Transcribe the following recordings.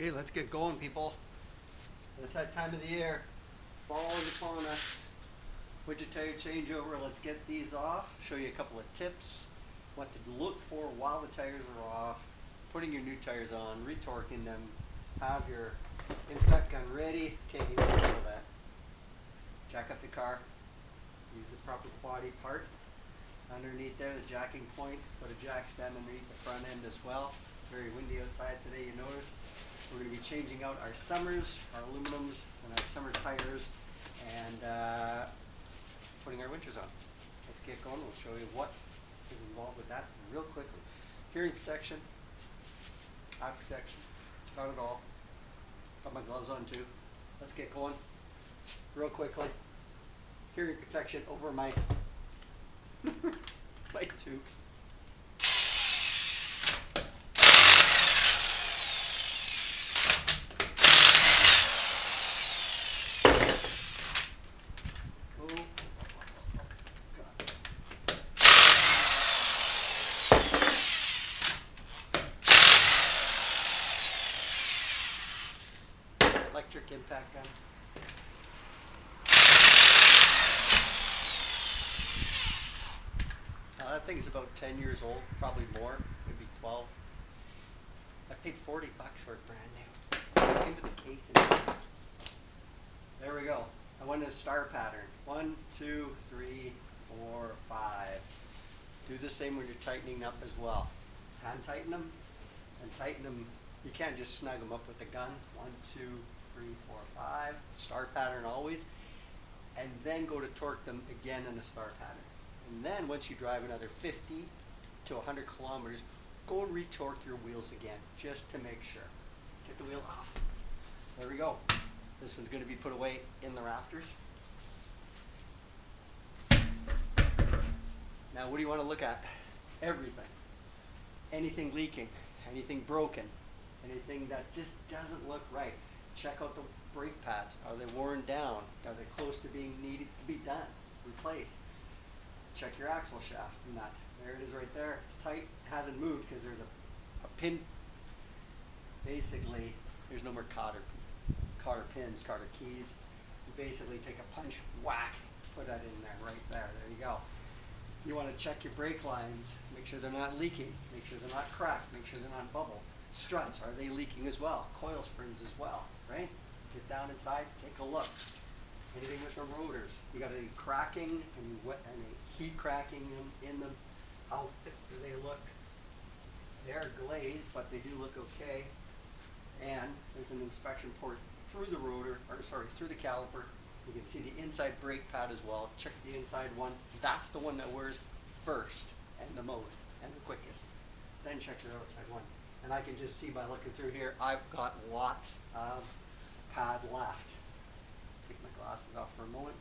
Okay, let's get going, people. It's that time of the year. Fall is upon us. Winter tire changeover. Let's get these off. Show you a couple of tips. What to look for while the tires are off. Putting your new tires on. Retorquing them. Have your impact gun ready. Okay, you need to know that. Jack up the car. Use the proper body part. Underneath there, the jacking point. Put a jack stand underneath the front end as well. It's very windy outside today, you notice. We're going to be changing out our summers, our aluminums, and our summer tires, and putting our winters on. Let's get going. We'll show you what is involved with that real quickly. Hearing protection, eye protection, got it all. Got my gloves on too. Let's get going real quickly. Hearing protection over my my tube. Electric impact gun. Now that thing's about 10 years old, probably more, maybe 12. I paid $40 for it brand new. Came to the case and there we go. I went in a star pattern. 1, 2, 3, 4, 5. Do the same when you're tightening up as well. Hand tighten them and tighten them. You can't just snug them up with the gun. 1, 2, 3, 4, 5. Star pattern always. And then go to torque them again in a star pattern. And then once you drive another 50 to 100 kilometers, go and retorque your wheels again, just to make sure. Get the wheel off. There we go. This one's going to be put away in the rafters. Now what do you want to look at? Everything. Anything leaking, anything broken, anything that just doesn't look right. Check out the brake pads. Are they worn down? Are they close to being needed to be done, replaced? Check your axle shaft nut. There it is right there. It's tight. It hasn't moved because there's a pin. Basically, there's no more cotter pins, cotter keys. You basically take a punch, whack, put that in there, right there. There you go. You want to check your brake lines. Make sure they're not leaking. Make sure they're not cracked. Make sure they're not bubbled. Struts, are they leaking as well? Coil springs as well, right? Get down inside, take a look. Anything with the rotors. You got any cracking, any heat cracking in them? How thick do they look? They're glazed, but they do look okay. And there's an inspection port through the rotor, through the caliper. You can see the inside brake pad as well. Check the inside one. That's the one that wears first and the most and the quickest. Then check your outside one. And I can just see by looking through here, I've got lots of pad left. Take my glasses off for a moment.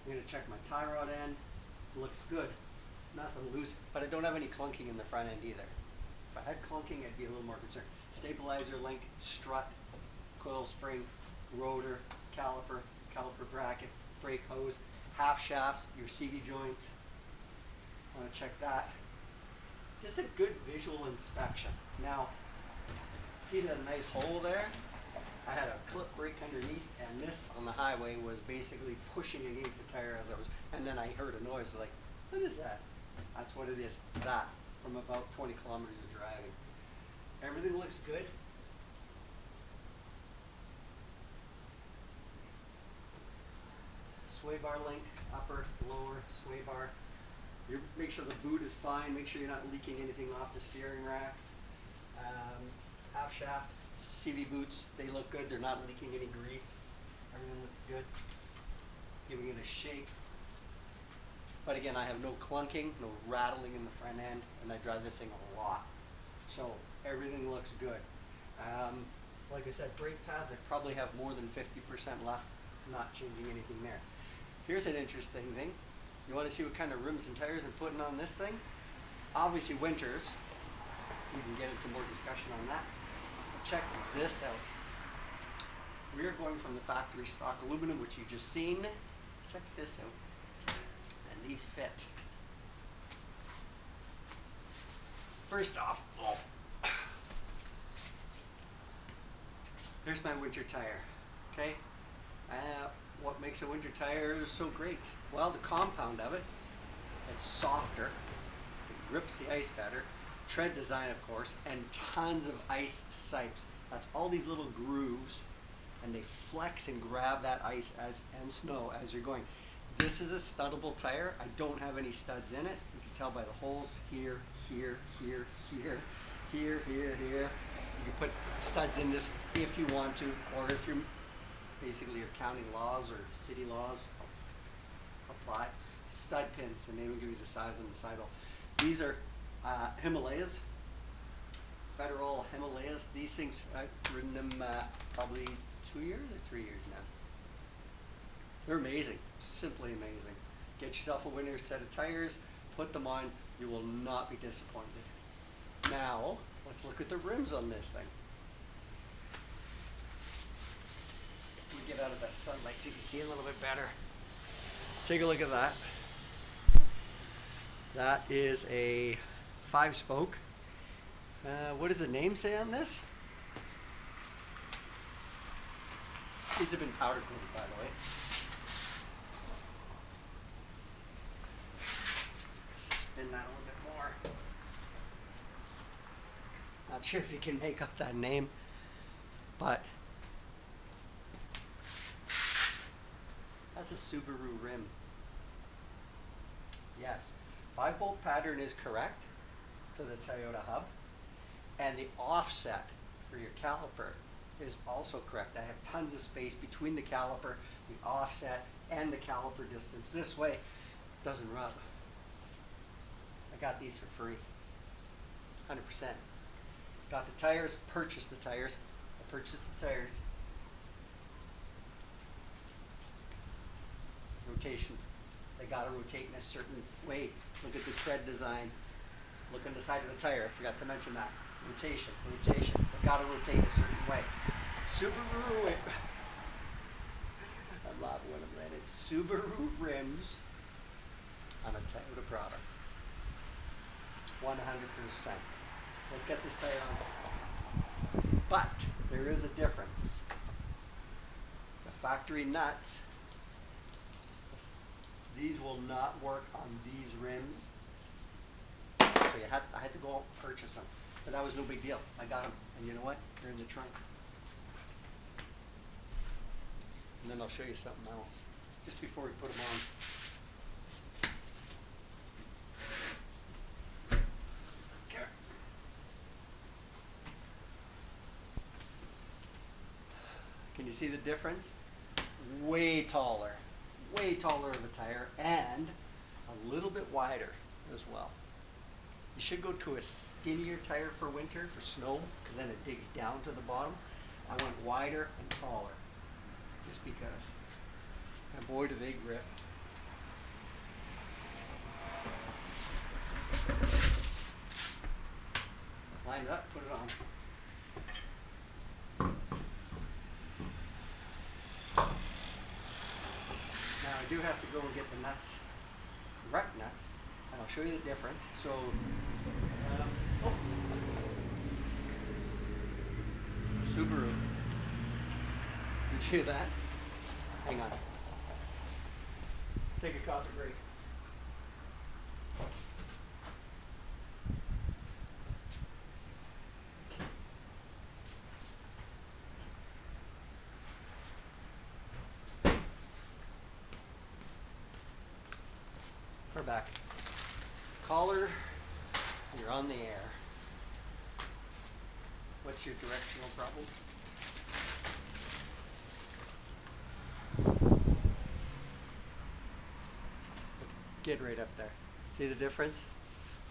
I'm going to check my tie rod end. Looks good. Nothing loose, but I don't have any clunking in the front end either. If I had clunking, I'd be a little more concerned. Stabilizer link, strut, coil spring, rotor, caliper bracket, brake hose, half shafts, your CV joints. I want to check that. Just a good visual inspection. Now, see that nice hole there? I had a clip brake underneath, and this on the highway was basically pushing against the tire as I was, and then I heard a noise like, what is that? That's what it is, that, from about 20 kilometers of driving. Everything looks good. Sway bar link, upper, lower, sway bar. Make sure the boot is fine, make sure you're not leaking anything off the steering rack. Half shaft, CV boots, they look good, they're not leaking any grease. Everything looks good. Giving it a shake. But again, I have no clunking, no rattling in the front end, and I drive this thing a lot. So everything looks good. Like I said, brake pads, I probably have more than 50% left, not changing anything there. Here's an interesting thing. You want to see what kind of rims and tires I'm putting on this thing? Obviously winters. We can get into more discussion on that. Check this out. We are going from the factory stock aluminum, which you've just seen. Check this out. And these fit. First off, There's my winter tire, okay? What makes a winter tire so great? Well, the compound of it. It's softer, it grips the ice better, tread design of course, and tons of ice sipes. That's all these little grooves, and they flex and grab that ice and snow as you're going. This is a studdable tire. I don't have any studs in it. You can tell by the holes here, here, here, here, here, here, here. You can put studs in this if you want to, or if you're basically your county laws or city laws apply. Stud pins, and they will give you the size on the sidewall. These are Himalayas, Federal Himalayas. These things, I've ridden them probably 2 years or 3 years now. They're amazing, simply amazing. Get yourself a winter set of tires, put them on, you will not be disappointed. Now, let's look at the rims on this thing. Let me get out of the sunlight so you can see a little bit better. Take a look at that. That is a 5-spoke. What does the name say on this? These have been powder coated, by the way. Spin that a little bit more. Not sure if you can make up that name, but that's a Subaru Rim. Yes, 5-bolt pattern is correct to the Toyota hub, and the offset for your caliper is also correct. I have tons of space between the caliper, the offset, and the caliper distance. This way, it doesn't rub. I got these for free, 100%. Got the tires, purchased the tires. I purchased the tires. Rotation. They gotta rotate in a certain way. Look at the tread design. Look on the side of the tire. I forgot to mention that. Rotation, rotation. They gotta rotate a certain way. Subaru. I'm laughing when I'm read it. Subaru Rims on a Toyota product. 100%. Let's get this tire on. But there is a difference. The factory nuts. These will not work on these rims. So I had to go out and purchase them. But that was no big deal. I got them. And you know what? They're in the trunk. And then I'll show you something else. Just before we put them on. Okay. Can you see the difference? Way taller of a tire, and a little bit wider as well. You should go to a skinnier tire for winter, for snow, because then it digs down to the bottom. I went wider and taller, just because. And boy, do they grip. Line it up, put it on. Now I do have to go and get the nuts, correct nuts, and I'll show you the difference. So, oh. Subaru. Did you hear that? Hang on. Take a coffee break. We're back. Caller, you're on the air. What's your directional problem? Let's get right up there. See the difference?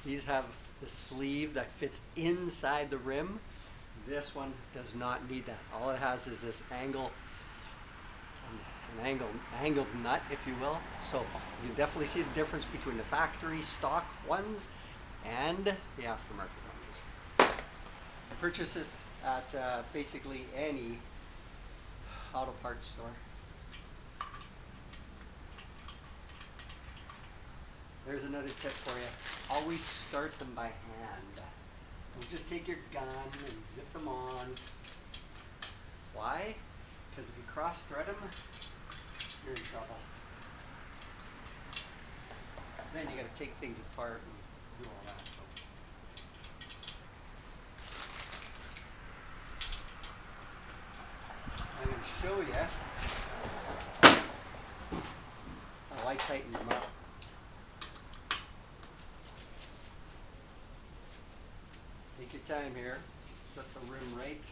These have the sleeve that fits inside the rim. This one does not need that. All it has is this angle, an angled nut, if you will. So you can definitely see the difference between the factory stock ones and the aftermarket ones. I purchase this at basically any auto parts store. There's another tip for you. Always start them by hand. Don't just take your gun and zip them on. Why? Because if you cross-thread them, you're in trouble. Then you got to take things apart and do all that. So. I'm going to show you how I tighten them up. Take your time here. Set the rim right.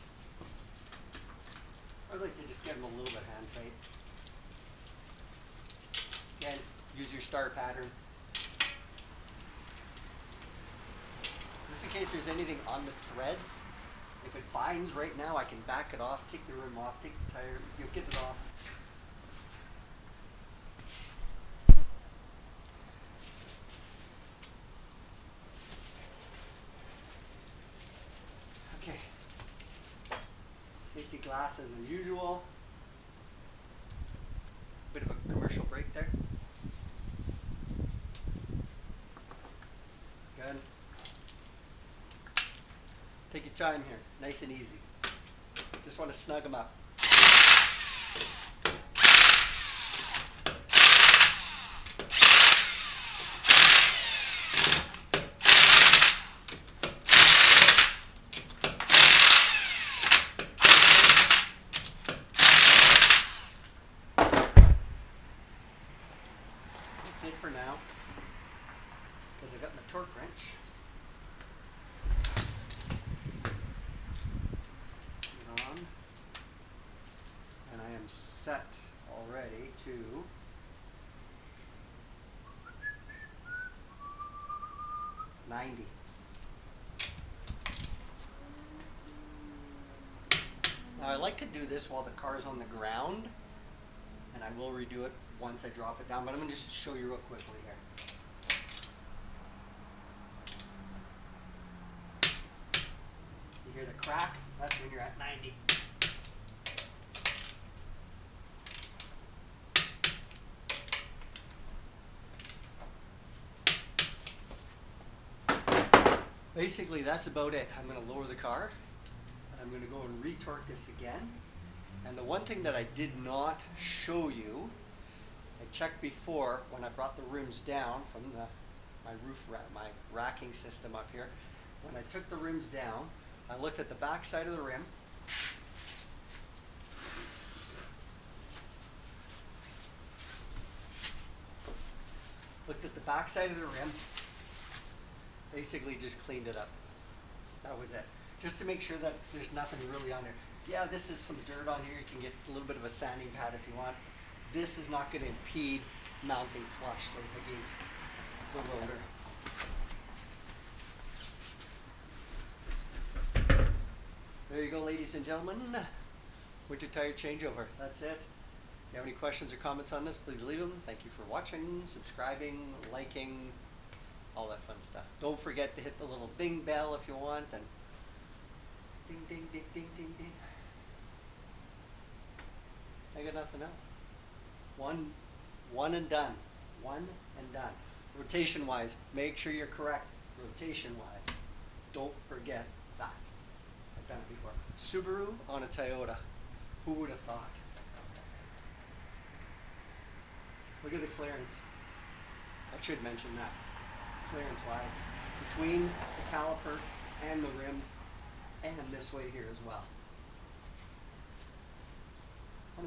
I like to just get them a little bit hand tight. Again, use your star pattern. Just in case there's anything on the threads, if it binds right now, I can back it off, take the rim off, take the tire, you'll get it off. Okay. Safety glasses as usual. Bit of a commercial break there. Good. Take your time here, nice and easy. Just want to snug them up. That's it for now, because I got my torque wrench. On, and I am set already to 90. Now I like to do this while the car is on the ground, and I will redo it once I drop it down, but I'm going to just show you real quickly here. You hear the crack? That's when you're at 90. Basically, that's about it. I'm going to lower the car, and I'm going to go and retorque this again. And the one thing that I did not show you, I checked before when I brought the rims down from my racking system up here. When I took the rims down, I looked at the back side of the rim. Looked at the back side of the rim. Basically just cleaned it up. That was it. Just to make sure that there's nothing really on there. Yeah, this is some dirt on here. You can get a little bit of a sanding pad if you want. This is not going to impede mounting flush against the rotor. There you go, ladies and gentlemen. Winter tire changeover. That's it. If you have any questions or comments on this, please leave them. Thank you for watching, subscribing, liking, all that fun stuff. Don't forget to hit the little ding bell if you want, and ding, ding, ding, ding, ding, ding. I got nothing else. One and done. One and done. Rotation wise, make sure you're correct. Rotation wise, don't forget that. I've done it before. Subaru on a Toyota. Who would have thought? Look at the clearance. I should mention that. Clearance wise, between the caliper and the rim, and this way here as well. 100%.